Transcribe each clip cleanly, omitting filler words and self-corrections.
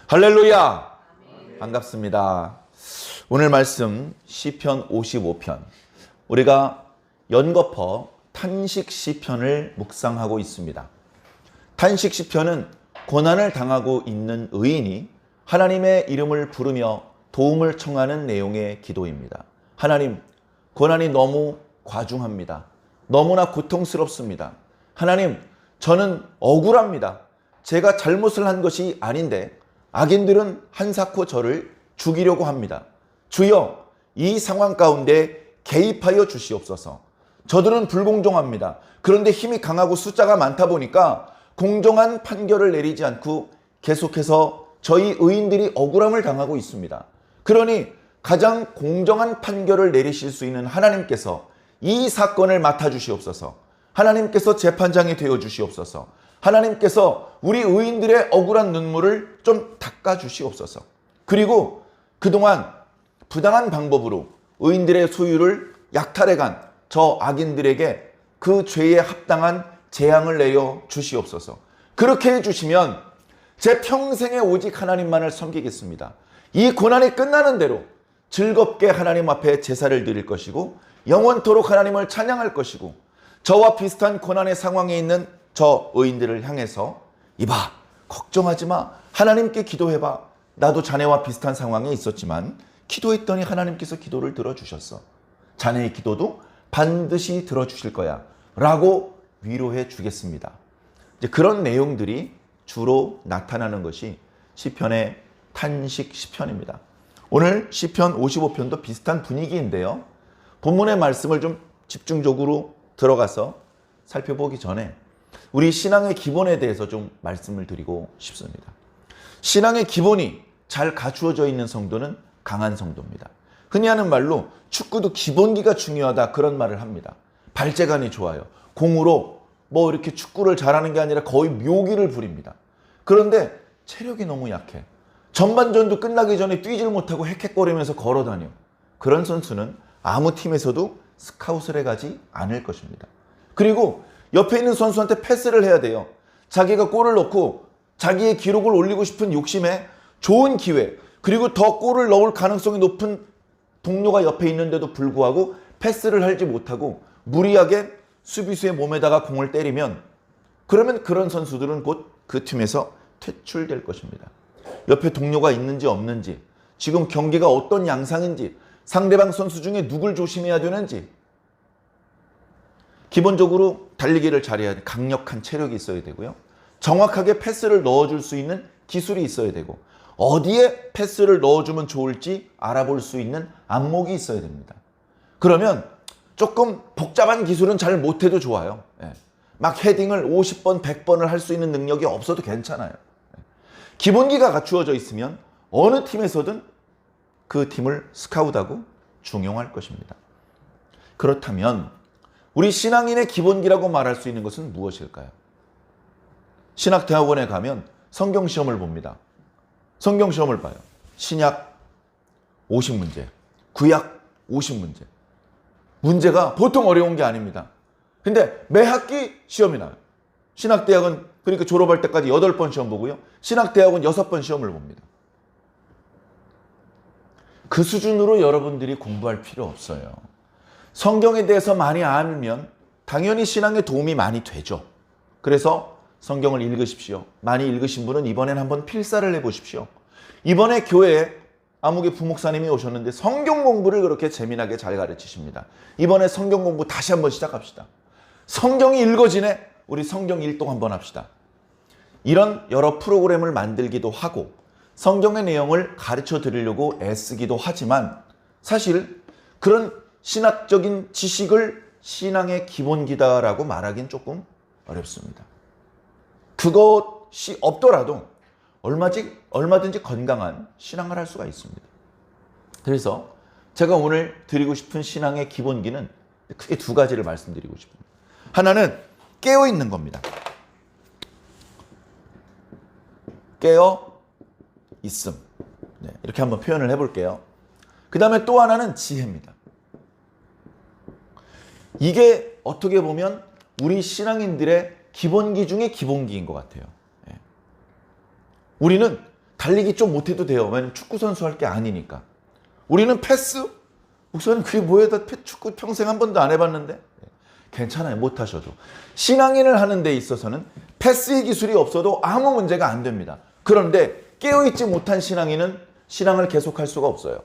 할렐루야! 반갑습니다. 오늘 말씀 시편 55편. 우리가 연거퍼 탄식 시편을 묵상하고 있습니다. 탄식 시편은 고난을 당하고 있는 의인이 하나님의 이름을 부르며 도움을 청하는 내용의 기도입니다. 하나님, 고난이 너무 과중합니다. 너무나 고통스럽습니다. 하나님, 저는 억울합니다. 제가 잘못을 한 것이 아닌데 악인들은 한사코 저를 죽이려고 합니다. 주여, 이 상황 가운데 개입하여 주시옵소서. 저들은 불공정합니다. 그런데 힘이 강하고 숫자가 많다 보니까 공정한 판결을 내리지 않고 계속해서 저희 의인들이 억울함을 당하고 있습니다. 그러니 가장 공정한 판결을 내리실 수 있는 하나님께서 이 사건을 맡아주시옵소서. 하나님께서 재판장이 되어 주시옵소서. 하나님께서 우리 의인들의 억울한 눈물을 좀 닦아주시옵소서. 그리고 그동안 부당한 방법으로 의인들의 소유를 약탈해간 저 악인들에게 그 죄에 합당한 재앙을 내려 주시옵소서. 그렇게 해주시면 제 평생에 오직 하나님만을 섬기겠습니다. 이 고난이 끝나는 대로 즐겁게 하나님 앞에 제사를 드릴 것이고 영원토록 하나님을 찬양할 것이고 저와 비슷한 고난의 상황에 있는 저 의인들을 향해서 이봐, 걱정하지 마. 하나님께 기도해봐. 나도 자네와 비슷한 상황에 있었지만 기도했더니 하나님께서 기도를 들어주셨어. 자네의 기도도 반드시 들어주실 거야. 라고 위로해 주겠습니다. 이제 그런 내용들이 주로 나타나는 것이 시편의 탄식 시편입니다. 오늘 시편 55편도 비슷한 분위기인데요. 본문의 말씀을 좀 집중적으로 들어가서 살펴보기 전에 우리 신앙의 기본에 대해서 좀 말씀을 드리고 싶습니다. 신앙의 기본이 잘 갖추어져 있는 성도는 강한 성도입니다. 흔히 하는 말로 축구도 기본기가 중요하다, 그런 말을 합니다. 발재간이 좋아요. 공으로 뭐 이렇게 축구를 잘하는 게 아니라 거의 묘기를 부립니다. 그런데 체력이 너무 약해. 전반전도 끝나기 전에 뛰질 못하고 헥헥거리면서 걸어다녀. 그런 선수는 아무 팀에서도 스카웃을 해가지 않을 것입니다. 그리고 옆에 있는 선수한테 패스를 해야 돼요. 자기가 골을 넣고 자기의 기록을 올리고 싶은 욕심에 좋은 기회, 그리고 더 골을 넣을 가능성이 높은 동료가 옆에 있는데도 불구하고 패스를 하지 못하고 무리하게 수비수의 몸에다가 공을 때리면, 그러면 그런 선수들은 곧 그 팀에서 퇴출될 것입니다. 옆에 동료가 있는지 없는지, 지금 경기가 어떤 양상인지, 상대방 선수 중에 누굴 조심해야 되는지, 기본적으로 달리기를 잘해야 돼. 강력한 체력이 있어야 되고요. 정확하게 패스를 넣어줄 수 있는 기술이 있어야 되고, 어디에 패스를 넣어주면 좋을지 알아볼 수 있는 안목이 있어야 됩니다. 그러면 조금 복잡한 기술은 잘 못해도 좋아요. 막 헤딩을 50번, 100번을 할 수 있는 능력이 없어도 괜찮아요. 기본기가 갖추어져 있으면 어느 팀에서든 그 팀을 스카웃하고 중용할 것입니다. 그렇다면 우리 신앙인의 기본기라고 말할 수 있는 것은 무엇일까요? 신학대학원에 가면 성경시험을 봅니다. 성경시험을 봐요. 신약 50문제, 구약 50문제. 문제가 보통 어려운 게 아닙니다. 근데 매 학기 시험이 나요. 신학대학은 그러니까 졸업할 때까지 8번 시험 보고요. 신학대학은 6번 시험을 봅니다. 그 수준으로 여러분들이 공부할 필요 없어요. 성경에 대해서 많이 알면 당연히 신앙에 도움이 많이 되죠. 그래서 성경을 읽으십시오. 많이 읽으신 분은 이번엔 한번 필사를 해보십시오. 이번에 교회에 아무개 부목사님이 오셨는데 성경 공부를 그렇게 재미나게 잘 가르치십니다. 이번에 성경 공부 다시 한번 시작합시다. 성경이 읽어지네. 우리 성경 일독 한번 합시다. 이런 여러 프로그램을 만들기도 하고 성경의 내용을 가르쳐 드리려고 애쓰기도 하지만 사실 그런 신학적인 지식을 신앙의 기본기다라고 말하기는 조금 어렵습니다. 그것이 없더라도 얼마든지 건강한 신앙을 할 수가 있습니다. 그래서 제가 오늘 드리고 싶은 신앙의 기본기는 크게 두 가지를 말씀드리고 싶습니다. 하나는 깨어있는 겁니다. 깨어있음. 이렇게 한번 표현을 해볼게요. 그 다음에 또 하나는 지혜입니다. 이게 어떻게 보면 우리 신앙인들의 기본기 중에 기본기인 것 같아요. 우리는 달리기 좀 못해도 돼요. 왜냐면 축구 선수 할 게 아니니까. 우리는 패스? 목사님 그게 뭐예요? 축구 평생 한 번도 안 해봤는데? 괜찮아요. 못하셔도. 신앙인을 하는 데 있어서는 패스의 기술이 없어도 아무 문제가 안 됩니다. 그런데 깨어있지 못한 신앙인은 신앙을 계속할 수가 없어요.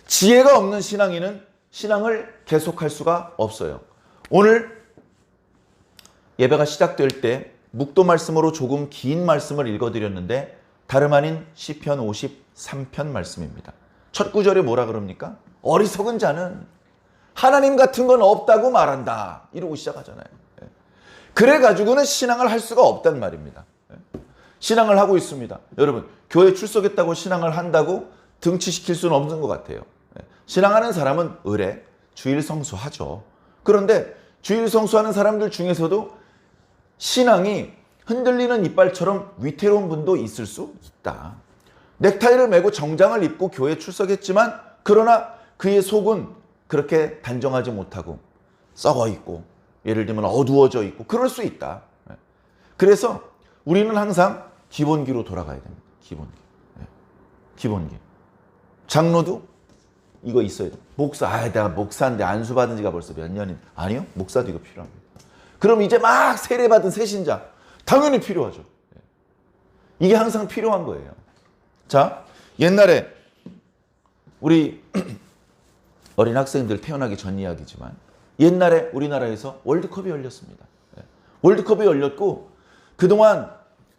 지혜가 없는 신앙인은 신앙을 계속할 수가 없어요. 오늘 예배가 시작될 때 묵도 말씀으로 조금 긴 말씀을 읽어드렸는데 다름 아닌 시편 53편 말씀입니다. 첫 구절에 뭐라 그럽니까? 어리석은 자는 하나님 같은 건 없다고 말한다. 이러고 시작하잖아요. 그래가지고는 신앙을 할 수가 없단 말입니다. 신앙을 하고 있습니다. 여러분, 교회 출석했다고 신앙을 한다고 등치시킬 수는 없는 것 같아요. 신앙하는 사람은 의례, 주일 성수하죠. 그런데 주일 성수하는 사람들 중에서도 신앙이 흔들리는 이빨처럼 위태로운 분도 있을 수 있다. 넥타이를 메고 정장을 입고 교회에 출석했지만 그러나 그의 속은 그렇게 단정하지 못하고 썩어 있고 예를 들면 어두워져 있고 그럴 수 있다. 그래서 우리는 항상 기본기로 돌아가야 됩니다. 기본기. 기본기. 장로도 이거 있어야 돼. 목사, 내가 목사인데 안수 받은 지가 벌써 몇 년인. 아니요, 목사도 이거 필요합니다. 그럼 이제 막 세례받은 새신자 당연히 필요하죠. 이게 항상 필요한 거예요. 자, 옛날에 우리 어린 학생들 태어나기 전 이야기지만 옛날에 우리나라에서 월드컵이 열렸습니다. 월드컵이 열렸고 그동안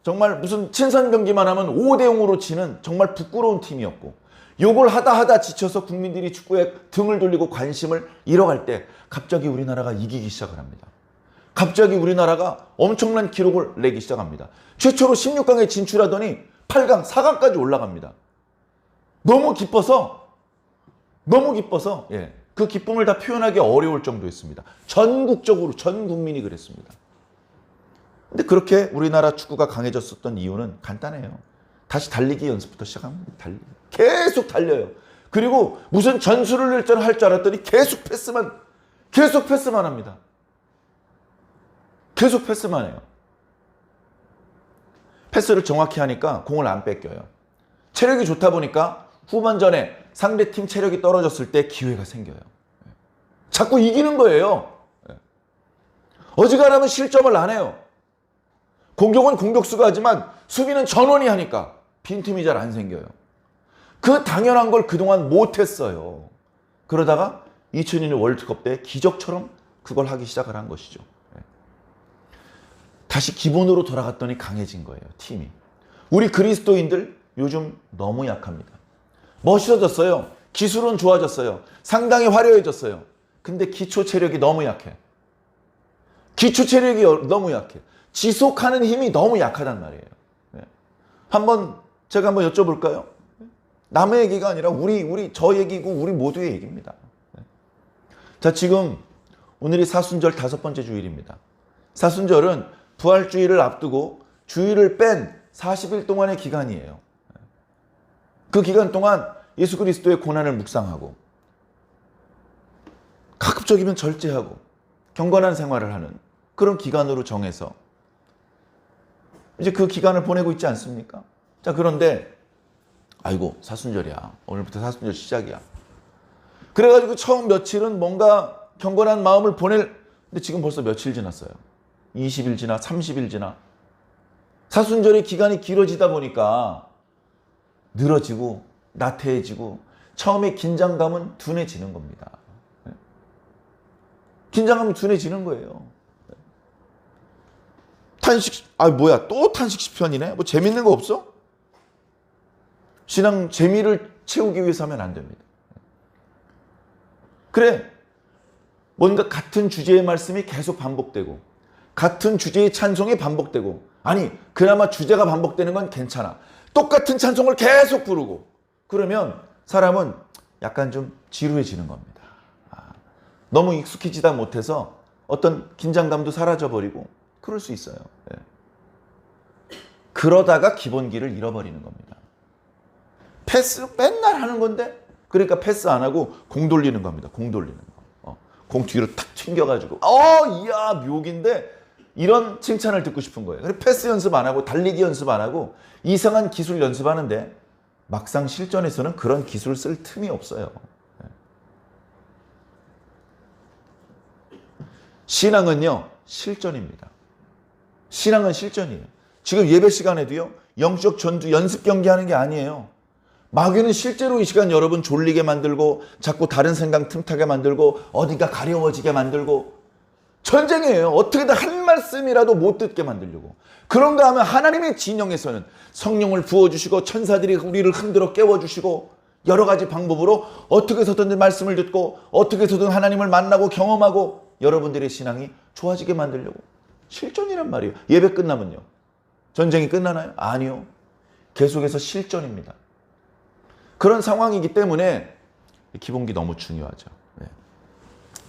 정말 무슨 친선 경기만 하면 5대0으로 치는 정말 부끄러운 팀이었고 요걸 하다 지쳐서 국민들이 축구에 등을 돌리고 관심을 잃어갈 때 갑자기 우리나라가 이기기 시작을 합니다. 갑자기 우리나라가 엄청난 기록을 내기 시작합니다. 최초로 16강에 진출하더니 8강, 4강까지 올라갑니다. 너무 기뻐서 그 기쁨을 다 표현하기 어려울 정도였습니다. 전국적으로 전 국민이 그랬습니다. 근데 그렇게 우리나라 축구가 강해졌었던 이유는 간단해요. 다시 달리기 연습부터 시작합니다. 계속 달려요. 그리고 무슨 전술을 할 줄 알았더니 계속 패스만 합니다. 계속 패스만 해요. 패스를 정확히 하니까 공을 안 뺏겨요. 체력이 좋다 보니까 후반전에 상대팀 체력이 떨어졌을 때 기회가 생겨요. 자꾸 이기는 거예요. 어지간하면 실점을 안 해요. 공격은 공격수가 하지만 수비는 전원이 하니까 빈틈이 잘 안 생겨요. 그 당연한 걸 그동안 못했어요. 그러다가 2002년 월드컵 때 기적처럼 그걸 하기 시작을 한 것이죠. 다시 기본으로 돌아갔더니 강해진 거예요. 팀이. 우리 그리스도인들 요즘 너무 약합니다. 멋있어졌어요. 기술은 좋아졌어요. 상당히 화려해졌어요. 근데 기초 체력이 너무 약해. 기초 체력이 너무 약해. 지속하는 힘이 너무 약하단 말이에요. 제가 한번 여쭤볼까요? 남의 얘기가 아니라 저 얘기고 우리 모두의 얘기입니다. 자, 지금 오늘이 사순절 5번째 주일입니다. 사순절은 부활주일을 앞두고 주일을 뺀 40일 동안의 기간이에요. 그 기간 동안 예수 그리스도의 고난을 묵상하고 가급적이면 절제하고 경건한 생활을 하는 그런 기간으로 정해서 이제 그 기간을 보내고 있지 않습니까? 자, 그런데 아이고 사순절이야. 오늘부터 사순절 시작이야. 그래가지고 처음 며칠은 뭔가 경건한 마음을 근데 지금 벌써 며칠 지났어요. 20일 지나 30일 지나 사순절의 기간이 길어지다 보니까 늘어지고 나태해지고 처음에 긴장감은 둔해지는 겁니다. 긴장감이 둔해지는 거예요. 또 탄식 시편이네? 뭐 재밌는 거 없어? 신앙 재미를 채우기 위해서 하면 안 됩니다. 그래, 뭔가 같은 주제의 말씀이 계속 반복되고 같은 주제의 찬송이 반복되고 그나마 주제가 반복되는 건 괜찮아. 똑같은 찬송을 계속 부르고 그러면 사람은 약간 좀 지루해지는 겁니다. 너무 익숙해지다 못해서 어떤 긴장감도 사라져버리고 그럴 수 있어요. 그러다가 기본기를 잃어버리는 겁니다. 패스 맨날 하는 건데 그러니까 패스 안 하고 공 돌리는 겁니다. 공 돌리는 거. 공 뒤로 탁 튕겨가지고 이야 묘기인데 이런 칭찬을 듣고 싶은 거예요. 그래서 패스 연습 안 하고 달리기 연습 안 하고 이상한 기술 연습하는데 막상 실전에서는 그런 기술 쓸 틈이 없어요. 신앙은요, 실전입니다. 신앙은 실전이에요. 지금 예배 시간에도요, 영적 전투 연습 경기 하는 게 아니에요. 마귀는 실제로 이 시간 여러분 졸리게 만들고 자꾸 다른 생각 틈타게 만들고 어디가 가려워지게 만들고 전쟁이에요. 어떻게든 한 말씀이라도 못 듣게 만들려고. 그런가 하면 하나님의 진영에서는 성령을 부어주시고 천사들이 우리를 흔들어 깨워주시고 여러 가지 방법으로 어떻게 해서든 말씀을 듣고 어떻게 해서든 하나님을 만나고 경험하고 여러분들의 신앙이 좋아지게 만들려고. 실전이란 말이에요. 예배 끝나면요. 전쟁이 끝나나요? 아니요. 계속해서 실전입니다. 그런 상황이기 때문에 기본기 너무 중요하죠. 네.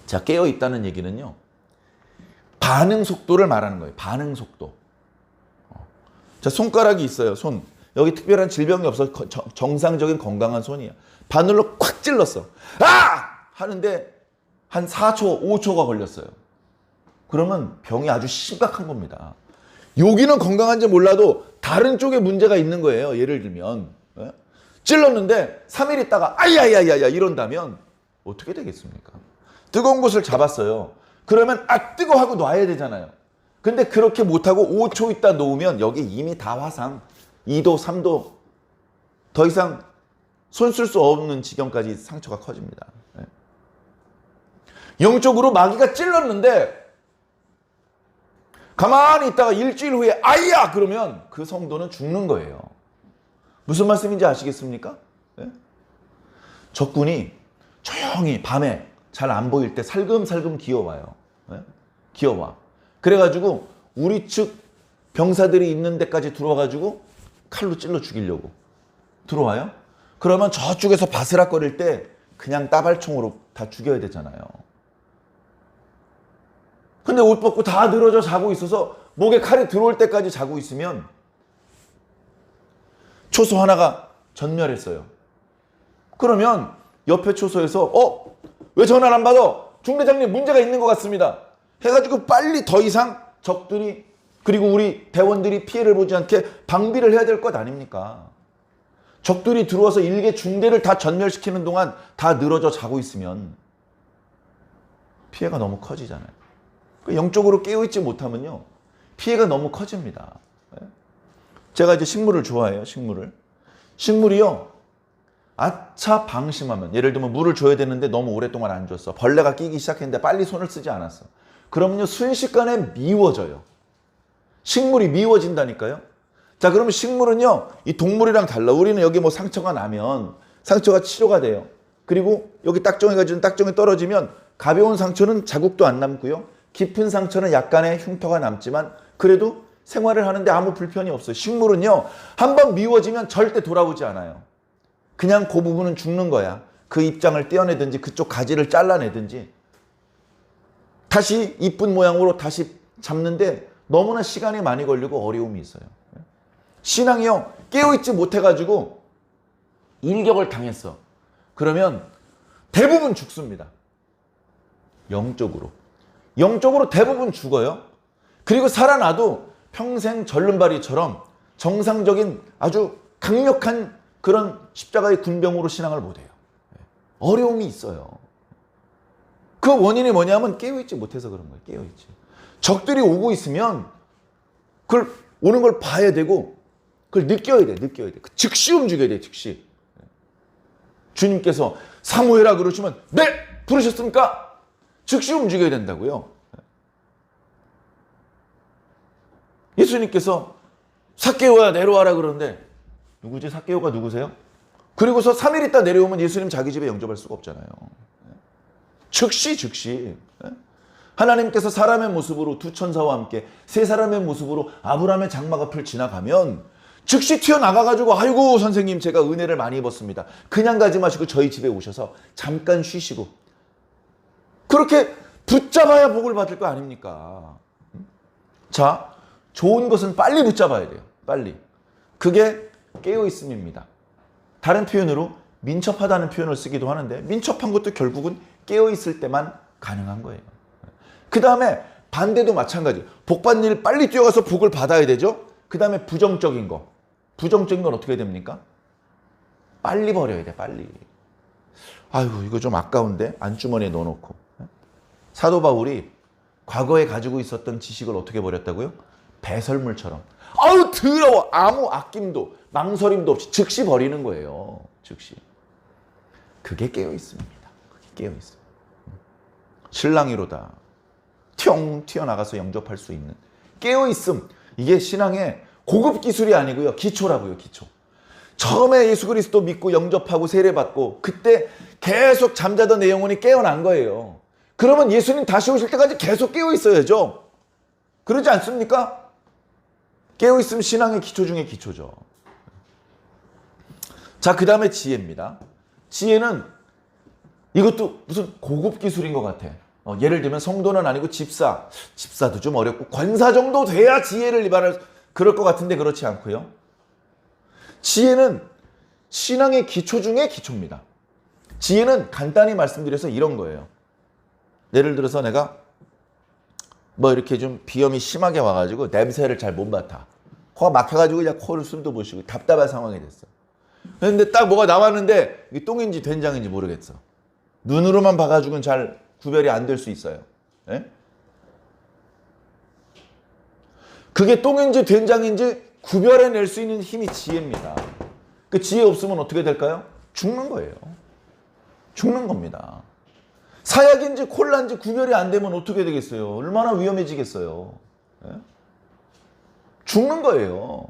자, 깨어있다는 얘기는요. 반응 속도를 말하는 거예요. 반응 속도. 자, 손가락이 있어요. 손. 여기 특별한 질병이 없어. 정상적인 건강한 손이야. 바늘로 콱 찔렀어. 아! 하는데 한 4초, 5초가 걸렸어요. 그러면 병이 아주 심각한 겁니다. 여기는 건강한지 몰라도 다른 쪽에 문제가 있는 거예요. 예를 들면 찔렀는데 3일 있다가 아야야야야 이런다면 어떻게 되겠습니까? 뜨거운 곳을 잡았어요. 그러면 아 뜨거 하고 놔야 되잖아요. 근데 그렇게 못하고 5초 있다 놓으면 여기 이미 다 화상 2도 3도 더 이상 손 쓸 수 없는 지경까지 상처가 커집니다. 영적으로 마귀가 찔렀는데 가만히 있다가 일주일 후에 아이야 그러면 그 성도는 죽는 거예요. 무슨 말씀인지 아시겠습니까? 네? 적군이 조용히 밤에 잘 안 보일 때 살금살금 기어와요. 네? 기어와. 그래가지고 우리 측 병사들이 있는 데까지 들어와가지고 칼로 찔러 죽이려고 들어와요. 그러면 저쪽에서 바스락거릴 때 그냥 따발총으로 다 죽여야 되잖아요. 근데 옷 벗고 다 늘어져 자고 있어서 목에 칼이 들어올 때까지 자고 있으면 초소 하나가 전멸했어요. 그러면 옆에 초소에서 왜 전화를 안 받아? 중대장님 문제가 있는 것 같습니다. 해가지고 빨리 더 이상 적들이 그리고 우리 대원들이 피해를 보지 않게 방비를 해야 될 것 아닙니까? 적들이 들어와서 일개 중대를 다 전멸시키는 동안 다 늘어져 자고 있으면 피해가 너무 커지잖아요. 영적으로 깨어있지 못하면요. 피해가 너무 커집니다. 제가 이제 식물을 좋아해요. 식물이요. 아차 방심하면 예를 들면 물을 줘야 되는데 너무 오랫동안 안 줬어. 벌레가 끼기 시작했는데 빨리 손을 쓰지 않았어. 그러면요. 순식간에 미워져요. 식물이 미워진다니까요. 자, 그러면 식물은요. 이 동물이랑 달라. 우리는 여기 뭐 상처가 나면 상처가 치료가 돼요. 그리고 여기 딱정이가 준 딱정이 떨어지면 가벼운 상처는 자국도 안 남고요. 깊은 상처는 약간의 흉터가 남지만 그래도 생활을 하는데 아무 불편이 없어요. 식물은요. 한번 미워지면 절대 돌아오지 않아요. 그냥 그 부분은 죽는 거야. 그 입장을 떼어내든지 그쪽 가지를 잘라내든지 다시 이쁜 모양으로 다시 잡는데 너무나 시간이 많이 걸리고 어려움이 있어요. 신앙이요. 깨어있지 못해가지고 일격을 당했어. 그러면 대부분 죽습니다. 영적으로 대부분 죽어요. 그리고 살아나도 평생 절름발이처럼 정상적인 아주 강력한 그런 십자가의 군병으로 신앙을 못해요. 어려움이 있어요. 그 원인이 뭐냐면 깨어있지 못해서 그런 거예요. 깨어있지. 적들이 오고 있으면 그걸 오는 걸 봐야 되고 그걸 느껴야 돼. 즉시 움직여야 돼. 즉시. 주님께서 사무엘아 그러시면 네! 부르셨습니까? 즉시 움직여야 된다고요. 예수님께서 삭개오야 내려와라 그러는데 누구지? 삭개오가 누구세요? 그리고서 3일 있다 내려오면 예수님 자기 집에 영접할 수가 없잖아요. 즉시. 하나님께서 사람의 모습으로 두 천사와 함께 세 사람의 모습으로 아브라함의 장막 앞을 지나가면 즉시 튀어나가가지고 아이고 선생님 제가 은혜를 많이 입었습니다. 그냥 가지 마시고 저희 집에 오셔서 잠깐 쉬시고 그렇게 붙잡아야 복을 받을 거 아닙니까? 자, 좋은 것은 빨리 붙잡아야 돼요. 빨리. 그게 깨어있음입니다. 다른 표현으로 민첩하다는 표현을 쓰기도 하는데 민첩한 것도 결국은 깨어있을 때만 가능한 거예요. 그 다음에 반대도 마찬가지. 복 받는 일 빨리 뛰어가서 복을 받아야 되죠. 그 다음에 부정적인 거. 부정적인 건 어떻게 됩니까? 빨리 버려야 돼, 빨리. 아유, 이거 좀 아까운데? 안주머니에 넣어놓고. 사도 바울이 과거에 가지고 있었던 지식을 어떻게 버렸다고요? 배설물처럼. 아유, 더러워. 아무 아낌도, 망설임도 없이 즉시 버리는 거예요. 즉시. 그게 깨어있습니다. 그게 깨어있어요. 실랑이로다. 튀ong 튀어나가서 영접할 수 있는 깨어있음. 이게 신앙의 고급 기술이 아니고요. 기초라고요. 기초. 처음에 예수 그리스도 믿고 영접하고 세례받고 그때 계속 잠자던 내 영혼이 깨어난 거예요. 그러면 예수님 다시 오실 때까지 계속 깨어있어야죠. 그러지 않습니까? 깨어있음 신앙의 기초 중에 기초죠. 자, 그 다음에 지혜입니다. 지혜는 이것도 무슨 고급 기술인 것 같아. 예를 들면 성도는 아니고 집사도 좀 어렵고 권사 정도 돼야 지혜를 이발할 그럴 것 같은데 그렇지 않고요. 지혜는 신앙의 기초 중에 기초입니다. 지혜는 간단히 말씀드려서 이런 거예요. 예를 들어서 내가 뭐 이렇게 좀 비염이 심하게 와가지고 냄새를 잘 못 맡아. 코가 막혀가지고 그냥 코를 숨도 못 쉬고 답답한 상황이 됐어. 그런데 딱 뭐가 나왔는데 이게 똥인지 된장인지 모르겠어. 눈으로만 봐가지고는 잘 구별이 안 될 수 있어요. 예? 그게 똥인지 된장인지 구별해낼 수 있는 힘이 지혜입니다. 그 지혜 없으면 어떻게 될까요? 죽는 거예요. 죽는 겁니다. 사약인지 콜라인지 구별이 안 되면 어떻게 되겠어요? 얼마나 위험해지겠어요? 예? 죽는 거예요.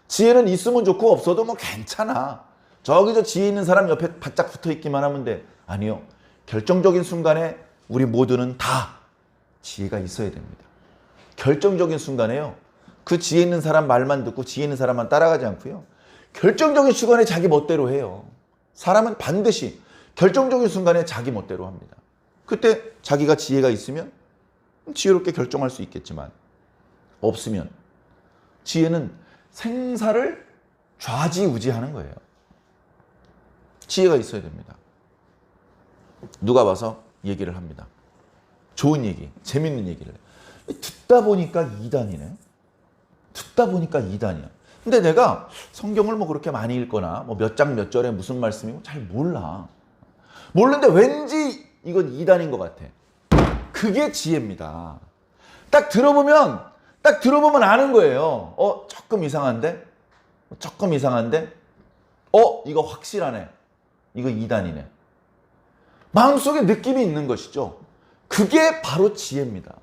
지혜는 있으면 좋고 없어도 뭐 괜찮아. 저기 저 지혜 있는 사람 옆에 바짝 붙어 있기만 하면 돼. 아니요. 결정적인 순간에 우리 모두는 다 지혜가 있어야 됩니다. 결정적인 순간에요. 그 지혜 있는 사람 말만 듣고 지혜 있는 사람만 따라가지 않고요. 결정적인 순간에 자기 멋대로 해요. 사람은 반드시 결정적인 순간에 자기 멋대로 합니다. 그때 자기가 지혜가 있으면 지혜롭게 결정할 수 있겠지만 없으면 지혜는 생사를 좌지우지하는 거예요. 지혜가 있어야 됩니다. 누가 와서 얘기를 합니다. 좋은 얘기, 재밌는 얘기를. 듣다 보니까 이단이네. 듣다 보니까 이단이야. 근데 내가 성경을 뭐 그렇게 많이 읽거나 뭐 몇 장 몇 절에 무슨 말씀이고 잘 몰라. 모르는데 왠지 이건 이단인 것 같아. 그게 지혜입니다. 딱 들어보면 아는 거예요. 조금 이상한데? 조금 이상한데? 이거 확실하네. 이거 이단이네. 마음속에 느낌이 있는 것이죠. 그게 바로 지혜입니다.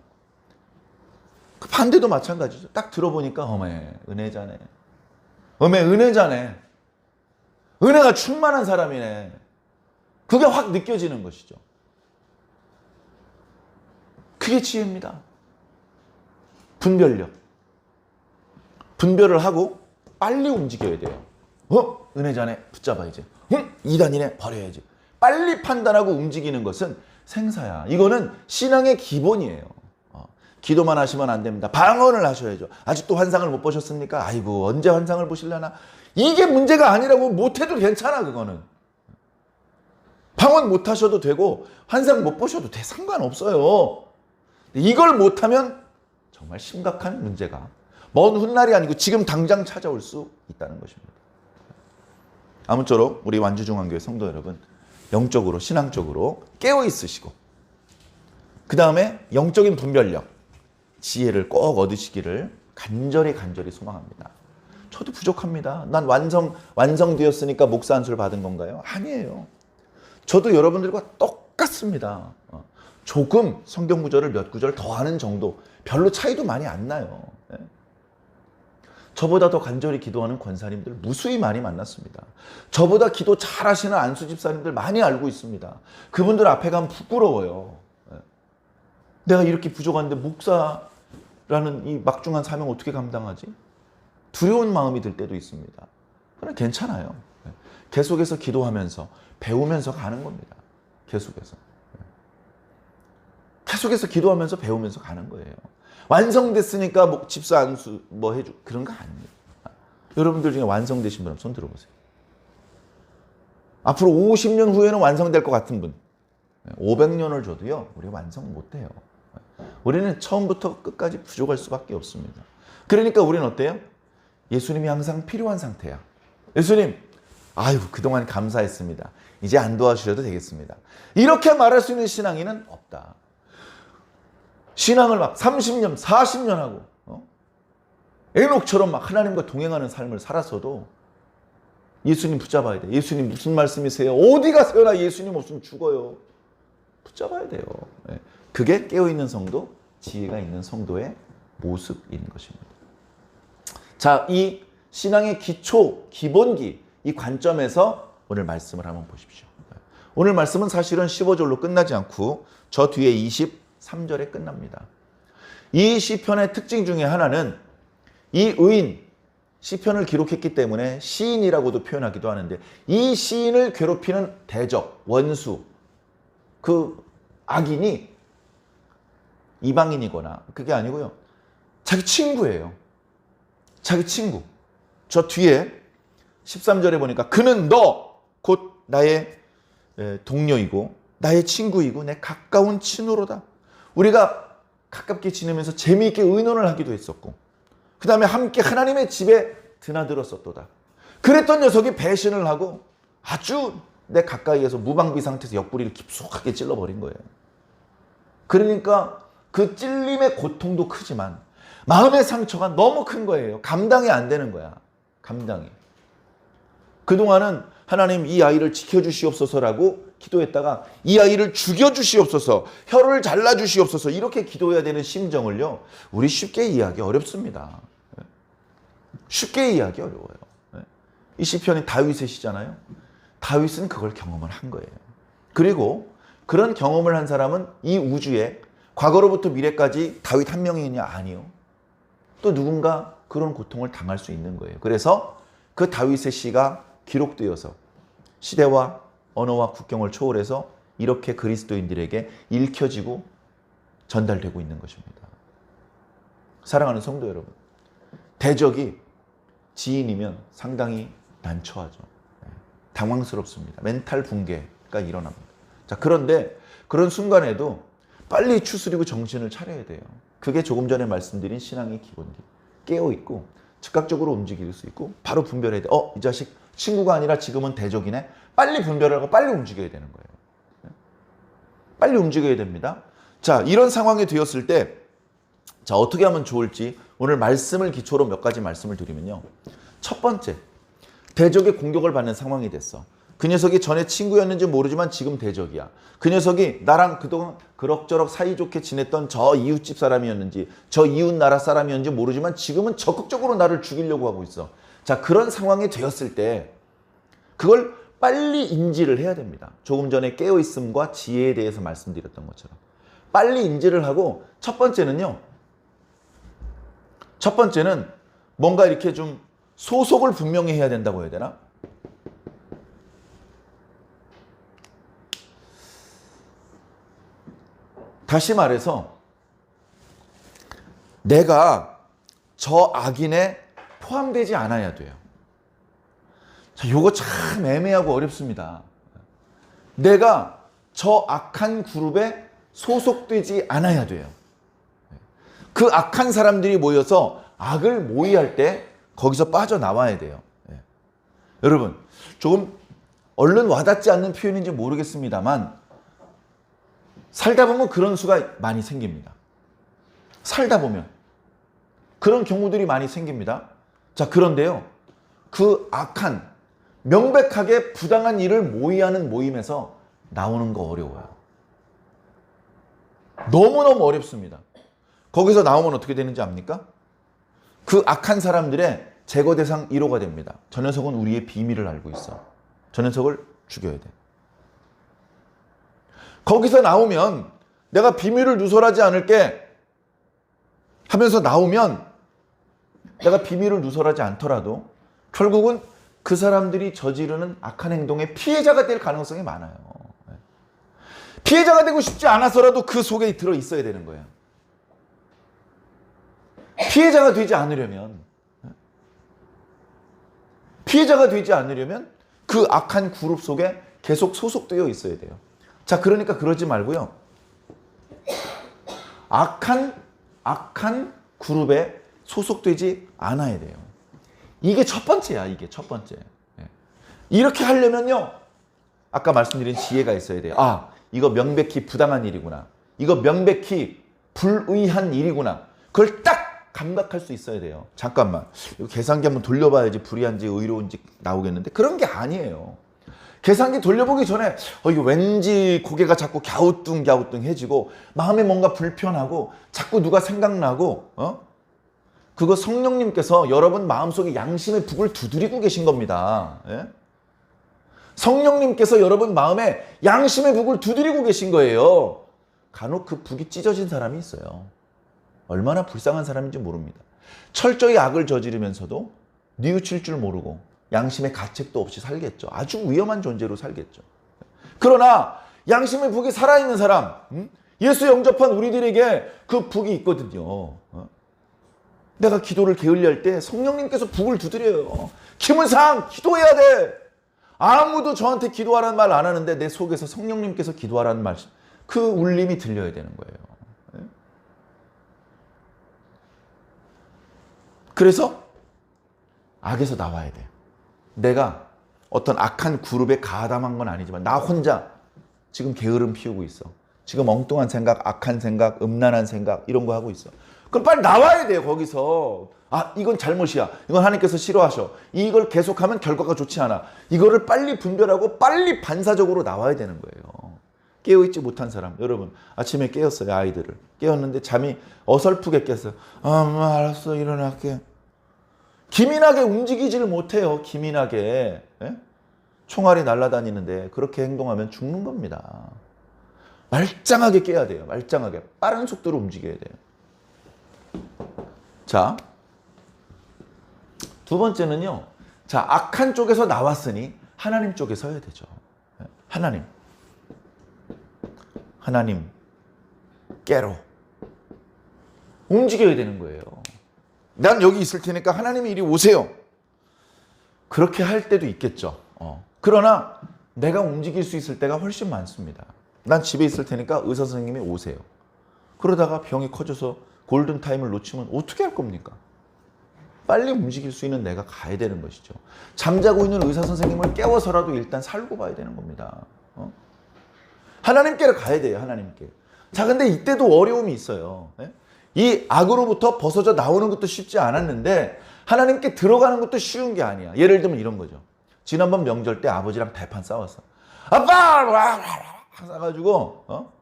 그 반대도 마찬가지죠. 딱 들어보니까 어메 은혜자네. 어메 은혜자네. 은혜가 충만한 사람이네. 그게 확 느껴지는 것이죠. 그게 지혜입니다. 분별력. 분별을 하고 빨리 움직여야 돼요. 은혜자네 붙잡아야지. 이단이네 버려야지. 빨리 판단하고 움직이는 것은 생사야. 이거는 신앙의 기본이에요. 기도만 하시면 안 됩니다. 방언을 하셔야죠. 아직도 환상을 못 보셨습니까? 아이고 언제 환상을 보시려나? 이게 문제가 아니라고 못해도 괜찮아. 그거는 방언 못 하셔도 되고 환상 못 보셔도 돼. 상관없어요. 이걸 못하면 정말 심각한 문제가 먼 훗날이 아니고 지금 당장 찾아올 수 있다는 것입니다. 아무쪼록 우리 완주중앙교회 성도 여러분, 영적으로 신앙적으로 깨어있으시고 그 다음에 영적인 분별력, 지혜를 꼭 얻으시기를 간절히 소망합니다. 저도 부족합니다. 난 완성되었으니까 목사 안수를 받은 건가요? 아니에요. 저도 여러분들과 똑같습니다. 조금 성경 구절을 몇 구절 더 하는 정도, 별로 차이도 많이 안 나요. 저보다 더 간절히 기도하는 권사님들 무수히 많이 만났습니다. 저보다 기도 잘하시는 안수 집사님들 많이 알고 있습니다. 그분들 앞에 가면 부끄러워요. 내가 이렇게 부족한데 목사라는 이 막중한 사명 어떻게 감당하지? 두려운 마음이 들 때도 있습니다. 그러나 괜찮아요. 계속해서 기도하면서 배우면서 가는 겁니다. 계속해서 기도하면서 배우면서 가는 거예요. 완성됐으니까 뭐 집사 안수 뭐 해주 그런 거 아닙니다. 여러분들 중에 완성되신 분 손 들어보세요. 앞으로 50년 후에는 완성될 것 같은 분, 500년을 줘도요 우리 완성 못해요. 우리는 처음부터 끝까지 부족할 수밖에 없습니다. 그러니까 우리는 어때요? 예수님이 항상 필요한 상태야. 예수님, 아유, 그동안 감사했습니다. 이제 안 도와주셔도 되겠습니다. 이렇게 말할 수 있는 신앙인은 없다. 신앙을 막 30년, 40년 하고, 에녹처럼 막 하나님과 동행하는 삶을 살았어도 예수님 붙잡아야 돼. 예수님 무슨 말씀이세요? 어디 가세요? 나 예수님 없으면 죽어요. 붙잡아야 돼요. 그게 깨어있는 성도, 지혜가 있는 성도의 모습인 것입니다. 자, 이 신앙의 기초, 기본기, 이 관점에서 오늘 말씀을 한번 보십시오. 오늘 말씀은 사실은 15절로 끝나지 않고 저 뒤에 23절에 끝납니다. 이 시편의 특징 중에 하나는 이 의인, 시편을 기록했기 때문에 시인이라고도 표현하기도 하는데 이 시인을 괴롭히는 대적, 원수, 그 악인이 이방인이거나 그게 아니고요. 자기 친구예요. 자기 친구. 저 뒤에 13절에 보니까 그는 너, 곧 나의 동료이고 나의 친구이고 내 가까운 친구로다. 우리가 가깝게 지내면서 재미있게 의논을 하기도 했었고 그 다음에 함께 하나님의 집에 드나들었었도다. 그랬던 녀석이 배신을 하고 아주 내 가까이에서 무방비 상태에서 옆구리를 깊숙하게 찔러버린 거예요. 그러니까 그 찔림의 고통도 크지만 마음의 상처가 너무 큰 거예요. 감당이 안 되는 거야. 감당이. 그동안은 하나님 이 아이를 지켜주시옵소서라고 기도했다가 이 아이를 죽여주시옵소서, 혀를 잘라주시옵소서 이렇게 기도해야 되는 심정을요. 우리 쉽게 이해하기 어렵습니다. 쉽게 이해하기 어려워요. 이 시편이 다윗의 시잖아요. 다윗은 그걸 경험을 한 거예요. 그리고 그런 경험을 한 사람은 이 우주에 과거로부터 미래까지 다윗 한 명이냐? 아니요. 또 누군가 그런 고통을 당할 수 있는 거예요. 그래서 그 다윗의 시가 기록되어서 시대와 언어와 국경을 초월해서 이렇게 그리스도인들에게 읽혀지고 전달되고 있는 것입니다. 사랑하는 성도 여러분, 대적이 지인이면 상당히 난처하죠. 당황스럽습니다. 멘탈 붕괴가 일어납니다. 자, 그런데 그런 순간에도 빨리 추스리고 정신을 차려야 돼요. 그게 조금 전에 말씀드린 신앙의 기본기. 깨어있고 즉각적으로 움직일 수 있고 바로 분별해야 돼. 이 자식 친구가 아니라 지금은 대적이네. 빨리 분별을 하고 빨리 움직여야 되는 거예요. 빨리 움직여야 됩니다. 자, 이런 상황이 되었을 때 자, 어떻게 하면 좋을지 오늘 말씀을 기초로 몇 가지 말씀을 드리면요. 첫 번째, 대적의 공격을 받는 상황이 됐어. 그 녀석이 전에 친구였는지 모르지만 지금 대적이야. 그 녀석이 나랑 그동안 그럭저럭 사이좋게 지냈던 저 이웃집 사람이었는지 저 이웃 나라 사람이었는지 모르지만 지금은 적극적으로 나를 죽이려고 하고 있어. 자, 그런 상황이 되었을 때 그걸 빨리 인지를 해야 됩니다. 조금 전에 깨어있음과 지혜에 대해서 말씀드렸던 것처럼 빨리 인지를 하고 첫 번째는 뭔가 이렇게 좀 소속을 분명히 해야 된다고 해야 되나? 다시 말해서 내가 저 악인에 포함되지 않아야 돼요. 자, 요거 참 애매하고 어렵습니다. 내가 저 악한 그룹에 소속되지 않아야 돼요. 그 악한 사람들이 모여서 악을 모의할 때 거기서 빠져나와야 돼요. 여러분, 조금 얼른 와닿지 않는 표현인지 모르겠습니다만 살다 보면 그런 수가 많이 생깁니다. 살다 보면 그런 경우들이 많이 생깁니다. 자, 그런데요. 그 악한 명백하게 부당한 일을 모의하는 모임에서 나오는 거 어려워요. 너무너무 어렵습니다. 거기서 나오면 어떻게 되는지 압니까? 그 악한 사람들의 제거 대상 1호가 됩니다. 저 녀석은 우리의 비밀을 알고 있어. 저 녀석을 죽여야 돼. 거기서 나오면 내가 비밀을 누설하지 않을게 하면서 나오면 내가 비밀을 누설하지 않더라도 결국은 그 사람들이 저지르는 악한 행동의 피해자가 될 가능성이 많아요. 피해자가 되고 싶지 않아서라도 그 속에 들어 있어야 되는 거예요. 피해자가 되지 않으려면 그 악한 그룹 속에 계속 소속되어 있어야 돼요. 자, 그러니까 그러지 말고요. 악한 그룹에 소속되지 않아야 돼요. 이게 첫 번째야, 이게 첫 번째. 이렇게 하려면요, 아까 말씀드린 지혜가 있어야 돼요. 아, 이거 명백히 부당한 일이구나. 이거 명백히 불의한 일이구나. 그걸 딱 감각할 수 있어야 돼요. 잠깐만, 이거 계산기 한번 돌려봐야지 불의한지 의로운지 나오겠는데, 그런 게 아니에요. 계산기 돌려보기 전에 이거 왠지 고개가 자꾸 갸우뚱해지고 마음에 뭔가 불편하고 자꾸 누가 생각나고 그거 성령님께서 여러분 마음속에 양심의 북을 두드리고 계신 겁니다. 예? 성령님께서 여러분 마음에 양심의 북을 두드리고 계신 거예요. 간혹 그 북이 찢어진 사람이 있어요. 얼마나 불쌍한 사람인지 모릅니다. 철저히 악을 저지르면서도 뉘우칠 줄 모르고 양심의 가책도 없이 살겠죠. 아주 위험한 존재로 살겠죠. 그러나 양심의 북이 살아있는 사람, 예수 영접한 우리들에게 그 북이 있거든요. 내가 기도를 게을리할 때 성령님께서 북을 두드려요. 김은상 기도해야 돼. 아무도 저한테 기도하라는 말 안 하는데 내 속에서 성령님께서 기도하라는 말, 그 울림이 들려야 되는 거예요. 그래서 악에서 나와야 돼요. 내가 어떤 악한 그룹에 가담한 건 아니지만 나 혼자 지금 게으름 피우고 있어. 지금 엉뚱한 생각, 악한 생각, 음란한 생각 이런 거 하고 있어. 그럼 빨리 나와야 돼요, 거기서. 아, 이건 잘못이야. 이건 하나님께서 싫어하셔. 이걸 계속하면 결과가 좋지 않아. 이거를 빨리 분별하고 빨리 반사적으로 나와야 되는 거예요. 깨어있지 못한 사람. 여러분, 아침에 깨웠어요, 아이들을. 깨웠는데 잠이 어설프게 깼어요. 아, 엄마 알았어, 일어날게. 기민하게 움직이지를 못해요. 기민하게. 예? 총알이 날아다니는데 그렇게 행동하면 죽는 겁니다. 말짱하게 깨야 돼요. 말짱하게. 빠른 속도로 움직여야 돼요. 자, 두 번째는요. 자, 악한 쪽에서 나왔으니 하나님 쪽에 서야 되죠. 하나님 깨로 움직여야 되는 거예요. 난 여기 있을 테니까 하나님이 이리 오세요. 그렇게 할 때도 있겠죠. 그러나 내가 움직일 수 있을 때가 훨씬 많습니다. 난 집에 있을 테니까 의사 선생님이 오세요. 그러다가 병이 커져서 골든타임을 놓치면 어떻게 할 겁니까? 빨리 움직일 수 있는 내가 가야 되는 것이죠. 잠자고 있는 의사 선생님을 깨워서라도 일단 살고 봐야 되는 겁니다. 하나님께로 가야 돼요. 하나님께. 자, 근데 이때도 어려움이 있어요. 이 악으로부터 벗어져 나오는 것도 쉽지 않았는데 하나님께 들어가는 것도 쉬운 게 아니야. 예를 들면 이런 거죠. 지난번 명절 때 아버지랑 대판 싸웠어. 아빠! 싸가지고 막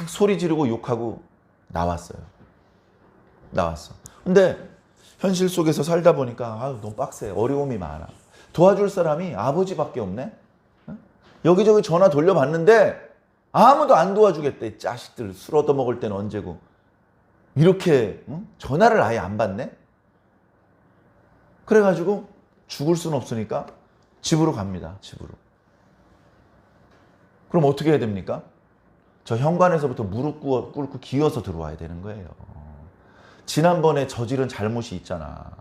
소리 지르고 욕하고 나왔어. 근데 현실 속에서 살다 보니까 너무 빡세. 어려움이 많아. 도와줄 사람이 아버지밖에 없네. 여기저기 전화 돌려봤는데 아무도 안 도와주겠대. 자식들 술 얻어먹을 때는 언제고. 이렇게 전화를 아예 안 받네. 그래가지고 죽을 수는 없으니까 집으로 갑니다. 집으로. 그럼 어떻게 해야 됩니까? 저 현관에서부터 무릎 꿇고 기어서 들어와야 되는 거예요. 지난번에 저지른 잘못이 있잖아.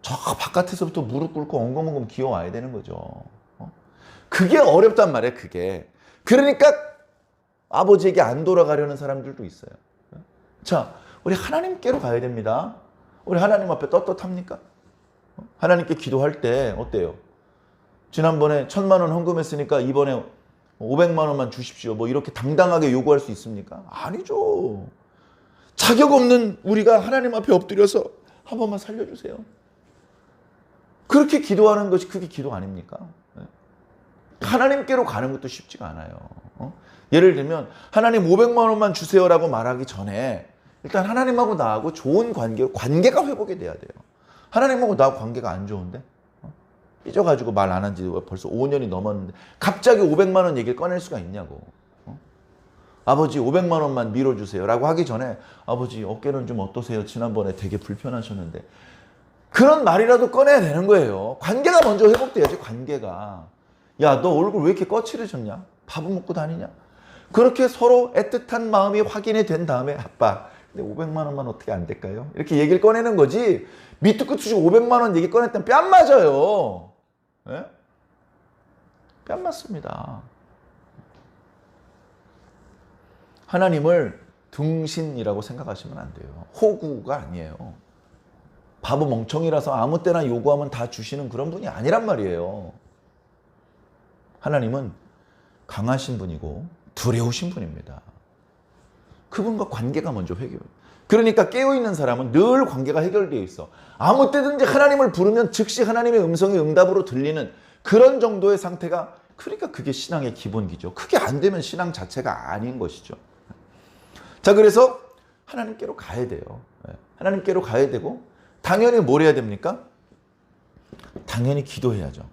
저 바깥에서부터 무릎 꿇고 엉금엉금 기어와야 되는 거죠. 그게 어렵단 말이에요, 그게. 그러니까 아버지에게 안 돌아가려는 사람들도 있어요. 자, 우리 하나님께로 가야 됩니다. 우리 하나님 앞에 떳떳합니까? 하나님께 기도할 때 어때요? 지난번에 1,000만 원 헌금했으니까 이번에 500만 원만 주십시오. 뭐 이렇게 당당하게 요구할 수 있습니까? 아니죠. 자격 없는 우리가 하나님 앞에 엎드려서 한 번만 살려주세요. 그렇게 기도하는 것이 그게 기도 아닙니까? 하나님께로 가는 것도 쉽지가 않아요. 예를 들면 하나님 500만 원만 주세요라고 말하기 전에 일단 하나님하고 나하고 좋은 관계가 회복이 돼야 돼요. 하나님하고 나하고 관계가 안 좋은데 삐져가지고 말 안 한 지 벌써 5년이 넘었는데 갑자기 500만 원 얘기를 꺼낼 수가 있냐고. 아버지 500만 원만 밀어주세요 라고 하기 전에 아버지 어깨는 좀 어떠세요? 지난번에 되게 불편하셨는데 그런 말이라도 꺼내야 되는 거예요. 관계가 먼저 회복돼야지. 관계가. 야, 너 얼굴 왜 이렇게 거칠어졌냐? 밥은 먹고 다니냐? 그렇게 서로 애틋한 마음이 확인이 된 다음에 아빠 근데 500만 원만 어떻게 안 될까요? 이렇게 얘기를 꺼내는 거지. 밑도 끝도 없이 500만 원 얘기 꺼냈다면 뺨 맞아요. 예? 뺨 맞습니다. 하나님을 등신이라고 생각하시면 안 돼요. 호구가 아니에요. 바보 멍청이라서 아무 때나 요구하면 다 주시는 그런 분이 아니란 말이에요. 하나님은 강하신 분이고 두려우신 분입니다. 그분과 관계가 먼저 해결. 그러니까 깨어있는 사람은 늘 관계가 해결되어 있어. 아무 때든지 하나님을 부르면 즉시 하나님의 음성이 응답으로 들리는 그런 정도의 상태가, 그러니까 그게 신앙의 기본기죠. 그게 안 되면 신앙 자체가 아닌 것이죠. 자, 그래서 하나님께로 가야 돼요. 하나님께로 가야 되고, 당연히 뭘 해야 됩니까? 당연히 기도해야죠.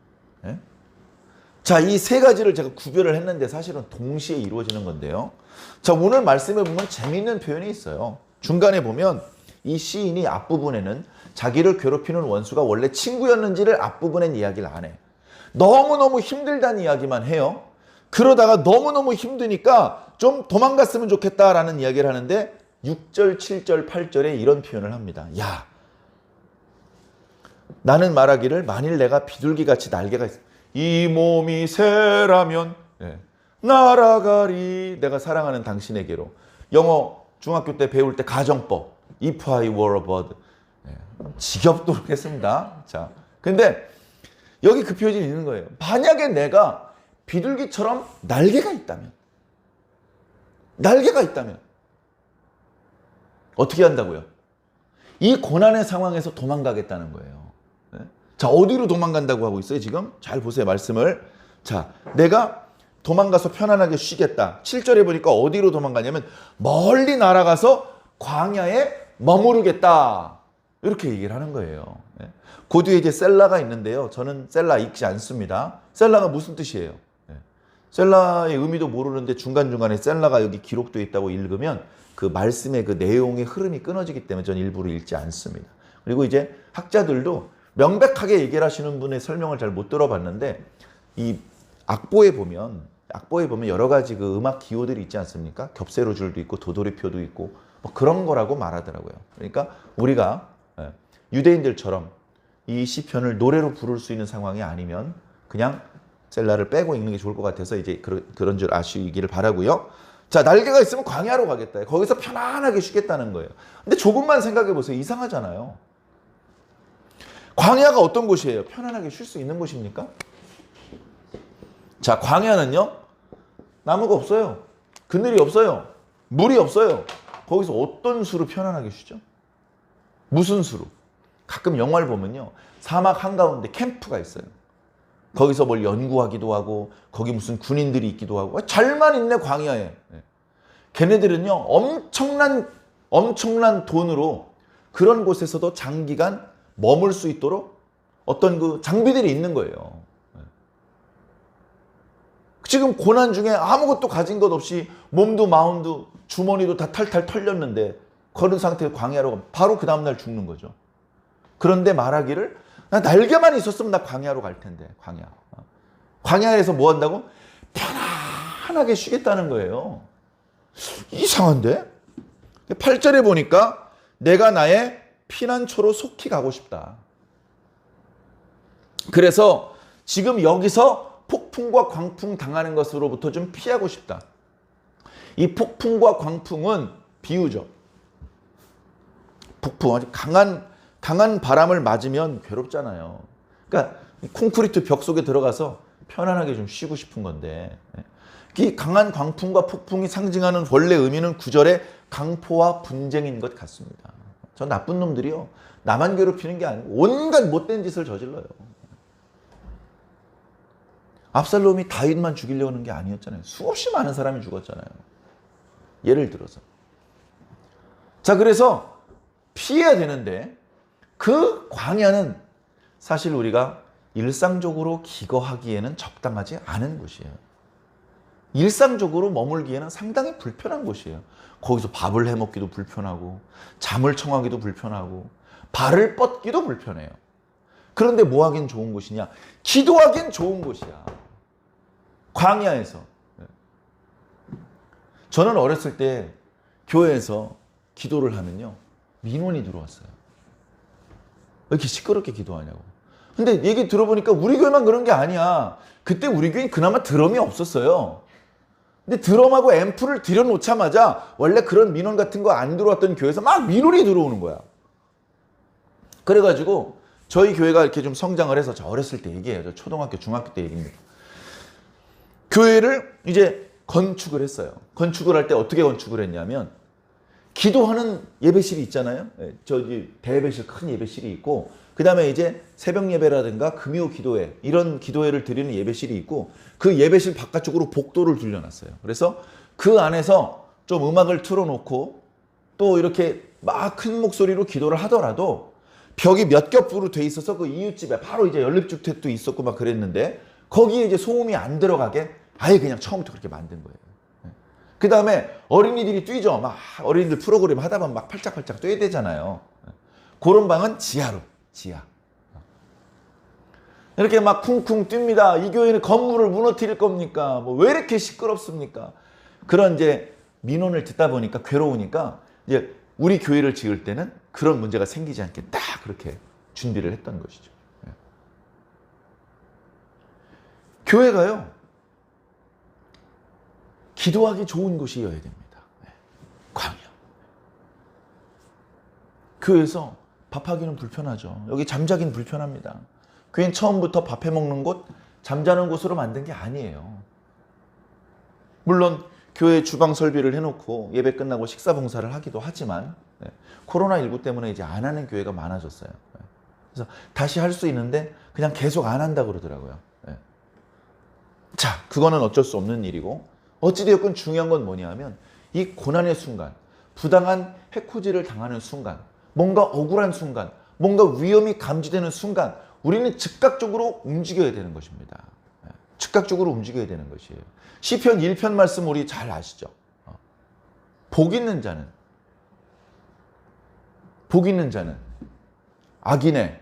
자, 이 세 가지를 제가 구별을 했는데 사실은 동시에 이루어지는 건데요. 자, 오늘 말씀에 보면 재미있는 표현이 있어요. 중간에 보면 이 시인이 앞부분에는 자기를 괴롭히는 원수가 원래 친구였는지를 앞부분엔 이야기를 안 해. 너무너무 힘들다는 이야기만 해요. 그러다가 너무너무 힘드니까 좀 도망갔으면 좋겠다라는 이야기를 하는데 6절, 7절, 8절에 이런 표현을 합니다. 야, 나는 말하기를 만일 내가 비둘기같이 날개가 있어. 이 몸이 새라면 날아가리. 내가 사랑하는 당신에게로. 영어 중학교 때 배울 때 가정법. If I were a bird. 지겹도록 했습니다. 자, 근데 여기 그 표현이 있는 거예요. 만약에 내가 비둘기처럼 날개가 있다면 어떻게 한다고요? 이 고난의 상황에서 도망가겠다는 거예요. 자, 어디로 도망간다고 하고 있어요, 지금? 잘 보세요, 말씀을. 자, 내가 도망가서 편안하게 쉬겠다. 7절에 보니까 어디로 도망가냐면 멀리 날아가서 광야에 머무르겠다. 이렇게 얘기를 하는 거예요. 그 뒤에 이제 셀라가 있는데요. 저는 셀라 읽지 않습니다. 셀라가 무슨 뜻이에요? 셀라의 의미도 모르는데 중간중간에 셀라가 여기 기록되어 있다고 읽으면 그 말씀의 그 내용의 흐름이 끊어지기 때문에 저는 일부러 읽지 않습니다. 그리고 이제 학자들도 명백하게 얘기를 하시는 분의 설명을 잘 못 들어봤는데, 이 악보에 보면 여러 가지 그 음악 기호들이 있지 않습니까? 겹세로줄도 있고 도돌이표도 있고 뭐 그런 거라고 말하더라고요. 그러니까 우리가 유대인들처럼 이 시편을 노래로 부를 수 있는 상황이 아니면 그냥 셀라를 빼고 읽는 게 좋을 것 같아서 이제 그런 줄 아시기를 바라고요. 자, 날개가 있으면 광야로 가겠다. 거기서 편안하게 쉬겠다는 거예요. 근데 조금만 생각해 보세요. 이상하잖아요. 광야가 어떤 곳이에요? 편안하게 쉴 수 있는 곳입니까? 자, 광야는요, 나무가 없어요. 그늘이 없어요. 물이 없어요. 거기서 어떤 수로 편안하게 쉬죠? 무슨 수로? 가끔 영화를 보면요, 사막 한가운데 캠프가 있어요. 거기서 뭘 연구하기도 하고, 거기 무슨 군인들이 있기도 하고, 잘만 있네, 광야에. 걔네들은요, 엄청난 돈으로 그런 곳에서도 장기간 머물 수 있도록 어떤 그 장비들이 있는 거예요. 지금 고난 중에 아무것도 가진 것 없이 몸도 마음도 주머니도 다 탈탈 털렸는데 그런 상태에 광야로 가면 바로 그 다음날 죽는 거죠. 그런데 말하기를 나 날개만 있었으면 나 광야로 갈 텐데. 광야에서 뭐 한다고? 편안하게 쉬겠다는 거예요. 이상한데? 8절에 보니까 내가 나의 피난처로 속히 가고 싶다. 그래서 지금 여기서 폭풍과 광풍 당하는 것으로부터 좀 피하고 싶다. 이 폭풍과 광풍은 비유죠. 폭풍, 아주 강한 바람을 맞으면 괴롭잖아요. 그러니까 콘크리트 벽 속에 들어가서 편안하게 좀 쉬고 싶은 건데, 이 강한 광풍과 폭풍이 상징하는 원래 의미는 구절의 강포와 분쟁인 것 같습니다. 저 나쁜 놈들이요, 나만 괴롭히는 게 아니고 온갖 못된 짓을 저질러요. 압살롬이 다윗만 죽이려고 하는 게 아니었잖아요. 수없이 많은 사람이 죽었잖아요. 예를 들어서. 자, 그래서 피해야 되는데 그 광야는 사실 우리가 일상적으로 기거하기에는 적당하지 않은 곳이에요. 일상적으로 머물기에는 상당히 불편한 곳이에요. 거기서 밥을 해먹기도 불편하고, 잠을 청하기도 불편하고, 발을 뻗기도 불편해요. 그런데 뭐 하긴 좋은 곳이냐? 기도하긴 좋은 곳이야. 광야에서. 저는 어렸을 때 교회에서 기도를 하면요, 민원이 들어왔어요. 왜 이렇게 시끄럽게 기도하냐고. 근데 얘기 들어보니까 우리 교회만 그런 게 아니야. 그때 우리 교회는 그나마 드럼이 없었어요. 근데 드럼하고 앰프를 들여놓자마자 원래 그런 민원 같은 거 안 들어왔던 교회에서 막 민원이 들어오는 거야. 그래가지고 저희 교회가 이렇게 좀 성장을 해서, 저 어렸을 때 얘기예요. 저 초등학교, 중학교 때 얘기입니다. 교회를 이제 건축을 했어요. 건축을 할 때 어떻게 건축을 했냐면, 기도하는 예배실이 있잖아요. 저기 대예배실, 큰 예배실이 있고, 그 다음에 이제 새벽 예배라든가 금요 기도회, 이런 기도회를 드리는 예배실이 있고, 그 예배실 바깥쪽으로 복도를 둘러놨어요. 그래서 그 안에서 좀 음악을 틀어놓고 또 이렇게 막 큰 목소리로 기도를 하더라도 벽이 몇 겹으로 돼 있어서 그 이웃집에 바로 이제 연립주택도 있었고 막 그랬는데, 거기에 이제 소음이 안 들어가게 아예 그냥 처음부터 그렇게 만든 거예요. 그 다음에 어린이들이 뛰죠. 막 어린이들 프로그램 하다 보면 막 팔짝팔짝 뛰어야 되잖아요. 그런 방은 지하로, 지하. 이렇게 막 쿵쿵 뜁니다. 이 교회는 건물을 무너뜨릴 겁니까? 뭐 왜 이렇게 시끄럽습니까? 그런 이제 민원을 듣다 보니까 괴로우니까 이제 우리 교회를 지을 때는 그런 문제가 생기지 않게 딱 그렇게 준비를 했던 것이죠. 교회가요, 기도하기 좋은 곳이어야 됩니다. 광야. 교회에서 밥하기는 불편하죠. 여기 잠자기는 불편합니다. 교회는 처음부터 밥해 먹는 곳, 잠자는 곳으로 만든 게 아니에요. 물론 교회 주방 설비를 해놓고 예배 끝나고 식사 봉사를 하기도 하지만, 코로나19 때문에 이제 안 하는 교회가 많아졌어요. 그래서 다시 할 수 있는데 그냥 계속 안 한다고 그러더라고요. 자, 그거는 어쩔 수 없는 일이고, 어찌되었건 중요한 건 뭐냐면, 이 고난의 순간, 부당한 해코지를 당하는 순간, 뭔가 억울한 순간, 뭔가 위험이 감지되는 순간, 우리는 즉각적으로 움직여야 되는 것입니다. 즉각적으로 움직여야 되는 것이에요. 시편 1편 말씀 우리 잘 아시죠? 복 있는 자는 악인의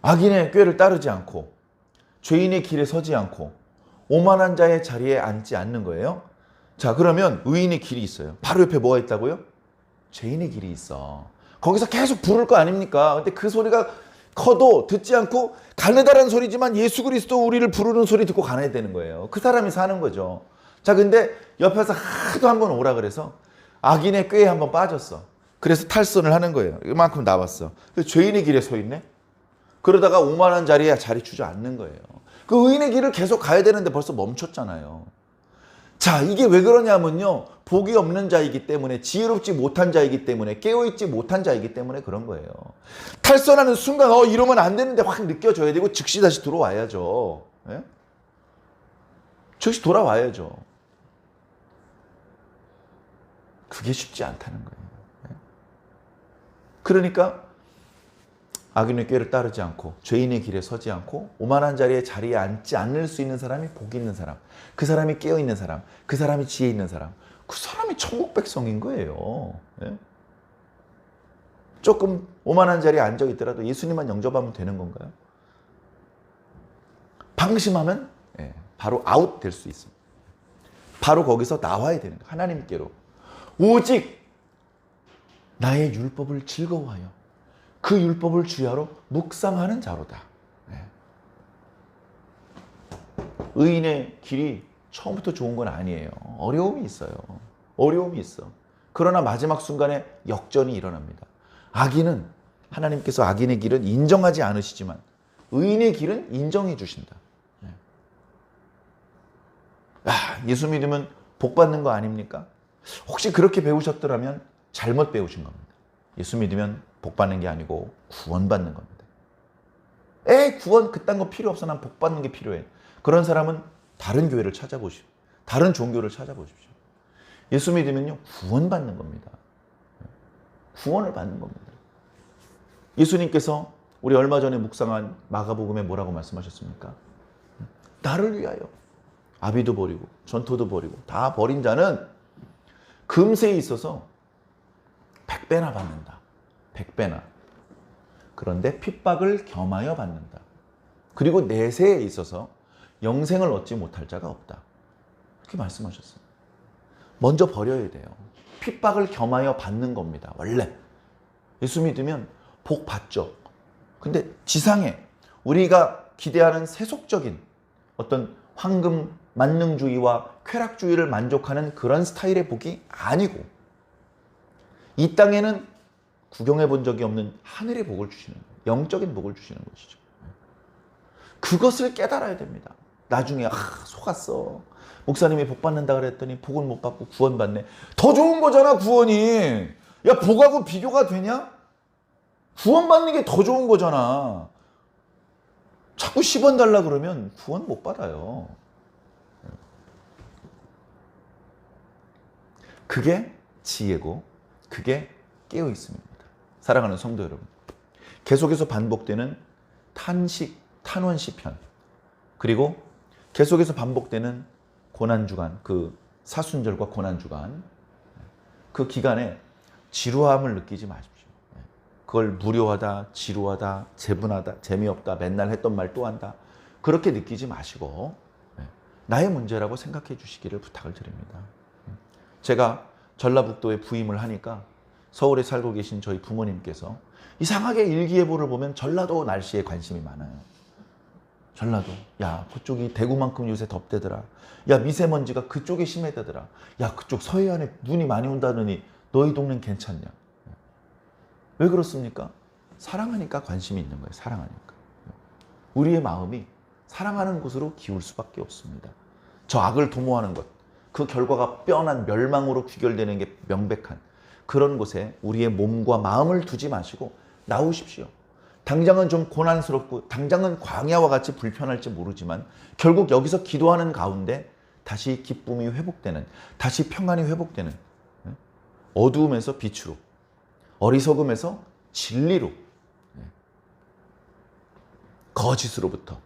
악인의 꾀를 따르지 않고 죄인의 길에 서지 않고 오만한 자의 자리에 앉지 않는 거예요. 자, 그러면 의인의 길이 있어요. 바로 옆에 뭐가 있다고요? 죄인의 길이 있어. 거기서 계속 부를 거 아닙니까? 근데 그 소리가 커도 듣지 않고, 가느다란 소리지만 예수 그리스도 우리를 부르는 소리 듣고 가야 되는 거예요. 그 사람이 사는 거죠. 자, 근데 옆에서 하도 한번 오라 그래서 악인의 꾀에 한번 빠졌어. 그래서 탈선을 하는 거예요. 이만큼 나왔어. 죄인의 길에 서 있네? 그러다가 오만한 자리에 자리 주저앉는 거예요. 그 의인의 길을 계속 가야 되는데 벌써 멈췄잖아요. 자, 이게 왜 그러냐면요, 복이 없는 자이기 때문에, 지혜롭지 못한 자이기 때문에, 깨어있지 못한 자이기 때문에 그런 거예요. 탈선하는 순간 이러면 안 되는데 확 느껴져야 되고, 즉시 다시 돌아와야죠. 예? 즉시 돌아와야죠. 그게 쉽지 않다는 거예요. 예? 그러니까 악인의 꾀를 따르지 않고 죄인의 길에 서지 않고 오만한 자리에 앉지 않을 수 있는 사람이 복 있는 사람, 그 사람이 깨어있는 사람, 그 사람이 지혜 있는 사람, 그 사람이 천국 백성인 거예요. 예? 조금 오만한 자리에 앉아 있더라도 예수님만 영접하면 되는 건가요? 방심하면 바로 아웃 될 수 있습니다. 바로 거기서 나와야 되는 거예요. 하나님께로. 오직 나의 율법을 즐거워하여 그 율법을 주야로 묵상하는 자로다. 의인의 길이 처음부터 좋은 건 아니에요. 어려움이 있어요. 어려움이 있어. 그러나 마지막 순간에 역전이 일어납니다. 악인은, 하나님께서 악인의 길은 인정하지 않으시지만 의인의 길은 인정해 주신다. 예수 믿으면 복 받는 거 아닙니까? 혹시 그렇게 배우셨더라면 잘못 배우신 겁니다. 예수 믿으면 복 받는 게 아니고 구원 받는 겁니다. 구원 그딴 거 필요 없어. 난 복 받는 게 필요해. 그런 사람은 다른 교회를 찾아보십시오. 다른 종교를 찾아보십시오. 예수 믿으면요, 구원 받는 겁니다. 구원을 받는 겁니다. 예수님께서 우리 얼마 전에 묵상한 마가복음에 뭐라고 말씀하셨습니까? 나를 위하여 아비도 버리고 전토도 버리고 다 버린 자는 금세에 있어서 100배나 받는다. 100배나. 그런데 핍박을 겸하여 받는다. 그리고 내세에 있어서 영생을 얻지 못할 자가 없다. 그렇게 말씀하셨어요. 먼저 버려야 돼요. 핍박을 겸하여 받는 겁니다. 원래. 예수 믿으면 복 받죠. 근데 지상에 우리가 기대하는 세속적인 어떤 황금 만능주의와 쾌락주의를 만족하는 그런 스타일의 복이 아니고 이 땅에는 구경해 본 적이 없는 하늘의 복을 주시는 거예요. 영적인 복을 주시는 것이죠. 그것을 깨달아야 됩니다. 나중에 속았어. 목사님이 복 받는다 그랬더니 복을 못 받고 구원받네. 더 좋은 거잖아 구원이. 야 복하고 비교가 되냐? 구원받는 게 더 좋은 거잖아. 자꾸 10원 달라 그러면 구원 못 받아요. 그게 지혜고 그게 깨어 있습니다. 사랑하는 성도 여러분, 계속해서 반복되는 탄원 시편, 그리고 계속해서 반복되는 고난주간, 그 사순절과 고난주간, 그 기간에 지루함을 느끼지 마십시오. 그걸 무료하다, 지루하다, 재분하다, 재미없다, 맨날 했던 말 또 한다, 그렇게 느끼지 마시고 나의 문제라고 생각해 주시기를 부탁을 드립니다. 제가 전라북도에 부임을 하니까 서울에 살고 계신 저희 부모님께서 이상하게 일기예보를 보면 전라도 날씨에 관심이 많아요. 전라도, 야 그쪽이 대구만큼 요새 덥대더라. 야 미세먼지가 그쪽에 심해대더라. 야 그쪽 서해안에 눈이 많이 온다더니 너희 동네는 괜찮냐. 왜 그렇습니까? 사랑하니까 관심이 있는 거예요. 사랑하니까. 우리의 마음이 사랑하는 곳으로 기울 수밖에 없습니다. 저 악을 도모하는 것, 그 결과가 뻔한 멸망으로 귀결되는 게 명백한 그런 곳에 우리의 몸과 마음을 두지 마시고 나오십시오. 당장은 좀 고난스럽고 당장은 광야와 같이 불편할지 모르지만 결국 여기서 기도하는 가운데 다시 기쁨이 회복되는, 다시 평안이 회복되는, 어두움에서 빛으로, 어리석음에서 진리로, 거짓으로부터,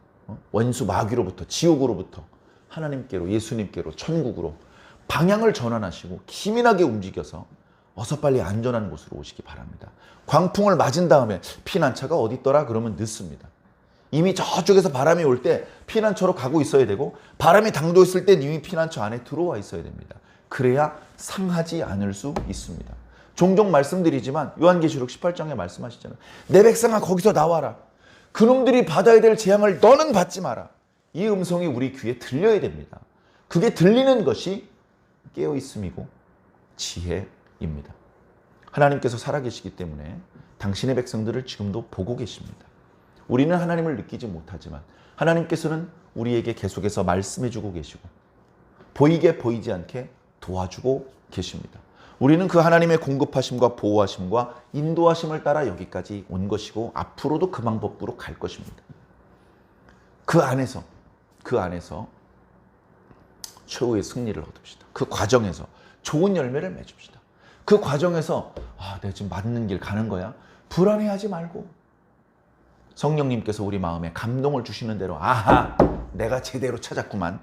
원수 마귀로부터, 지옥으로부터 하나님께로, 예수님께로, 천국으로 방향을 전환하시고 기민하게 움직여서 어서 빨리 안전한 곳으로 오시기 바랍니다. 광풍을 맞은 다음에 피난처가 어디 있더라 그러면 늦습니다. 이미 저쪽에서 바람이 올 때 피난처로 가고 있어야 되고, 바람이 당도했을 때 이미 피난처 안에 들어와 있어야 됩니다. 그래야 상하지 않을 수 있습니다. 종종 말씀드리지만 요한계시록 18장에 말씀하시잖아요. 내 백성아 거기서 나와라. 그놈들이 받아야 될 재앙을 너는 받지 마라. 이 음성이 우리 귀에 들려야 됩니다. 그게 들리는 것이 깨어있음이고 지혜입니다. 하나님께서 살아계시기 때문에 당신의 백성들을 지금도 보고 계십니다. 우리는 하나님을 느끼지 못하지만 하나님께서는 우리에게 계속해서 말씀해주고 계시고 보이게 보이지 않게 도와주고 계십니다. 우리는 그 하나님의 공급하심과 보호하심과 인도하심을 따라 여기까지 온 것이고 앞으로도 그 방법으로 갈 것입니다. 그 안에서 최후의 승리를 얻읍시다. 그 과정에서 좋은 열매를 맺읍시다. 그 과정에서 내가 지금 맞는 길 가는 거야? 불안해하지 말고 성령님께서 우리 마음에 감동을 주시는 대로 내가 제대로 찾았구만.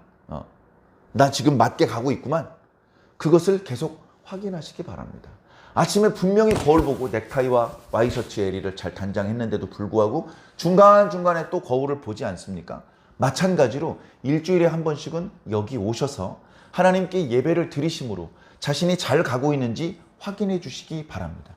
나 지금 맞게 가고 있구만. 그것을 계속 확인하시기 바랍니다. 아침에 분명히 거울 보고 넥타이와 와이셔츠 에리를 잘 단장했는데도 불구하고 중간중간에 또 거울을 보지 않습니까? 마찬가지로 일주일에 한 번씩은 여기 오셔서 하나님께 예배를 드리심으로 자신이 잘 가고 있는지 확인해 주시기 바랍니다.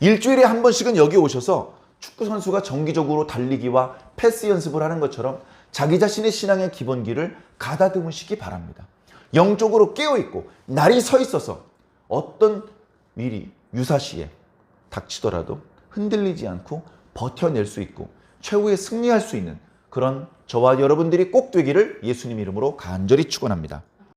일주일에 한 번씩은 여기 오셔서 축구 선수가 정기적으로 달리기와 패스 연습을 하는 것처럼 자기 자신의 신앙의 기본기를 가다듬으시기 바랍니다. 영적으로 깨어있고 날이 서 있어서 어떤 일이 유사시에 닥치더라도 흔들리지 않고 버텨낼 수 있고 최후에 승리할 수 있는 그런 저와 여러분들이 꼭 되기를 예수님 이름으로 간절히 축원합니다.